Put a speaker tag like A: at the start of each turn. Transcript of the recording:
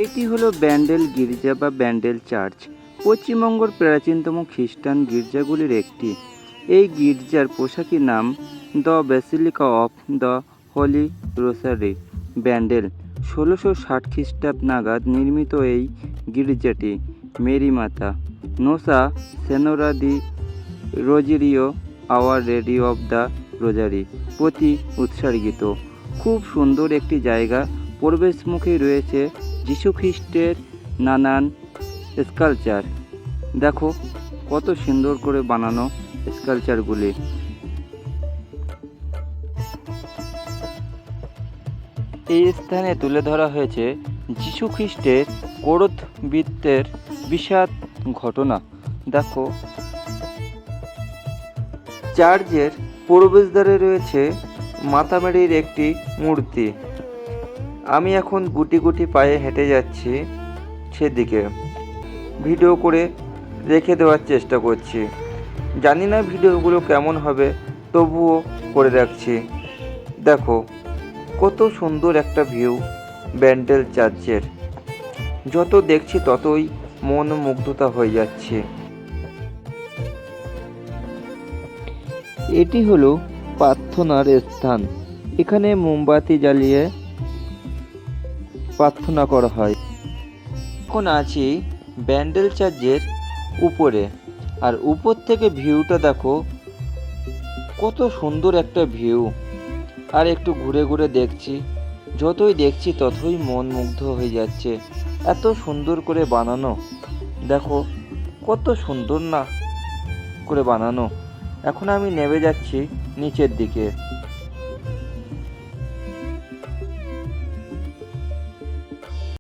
A: এটি হলো ব্যান্ডেল গির্জা বা ব্যান্ডেল চার্চ, পশ্চিমবঙ্গের প্রাচীনতম খ্রিস্টান গির্জাগুলির একটি। এই গির্জার পোশাকি নাম the basilica of the holy rosary Bandel. 1660 খ্রিস্টাব্দ নাগাদ নির্মিত এই গির্জাটি মেরি মাতা নোসা সেনোরা দি রোজেরিও our lady of the rosary প্রতি উৎসর্গিত। খুব সুন্দর একটি জায়গা। প্রবেশমুখে রয়েছে যীশুখ্রিস্টের নানান স্কাল্পচার। দেখো কত সুন্দর করে বানানো স্কাল্পচারগুলি। এই স্থানে তুলে ধরা হয়েছে যীশুখ্রিস্টের ক্রোধবৃত্তের বিষাদ ঘটনা। দেখো চার্চের প্রবেশদ্বারে রয়েছে মাতা মেরির একটি মূর্তি। আমি এখন গুটি গুটি পায়ে হেঁটে যাচ্ছি সেদিকে, ভিডিও করে রেখে দেওয়ার চেষ্টা করছি। জানি না ভিডিওগুলো কেমন হবে, তবুও করে রাখছি। দেখো কত সুন্দর একটা ভিউ ব্যান্ডেল চার্চের। যত দেখছি ততই মন মুগ্ধতা হয়ে যাচ্ছে। এটি হলো প্রার্থনার স্থান। এখানে মোমবাতি জ্বালিয়ে প্রার্থনা করা হয়। এখন আছি ব্যান্ডেল চার্চের উপরে, আর উপর থেকে ভিউটা দেখো কত সুন্দর একটা ভিউ। আর একটু ঘুরে ঘুরে দেখছি, যতই দেখছি ততই মন মুগ্ধ হয়ে যাচ্ছে। এত সুন্দর করে বানানো, দেখো কত সুন্দর না করে বানানো। এখন আমি নেমে যাচ্ছি নিচের দিকে।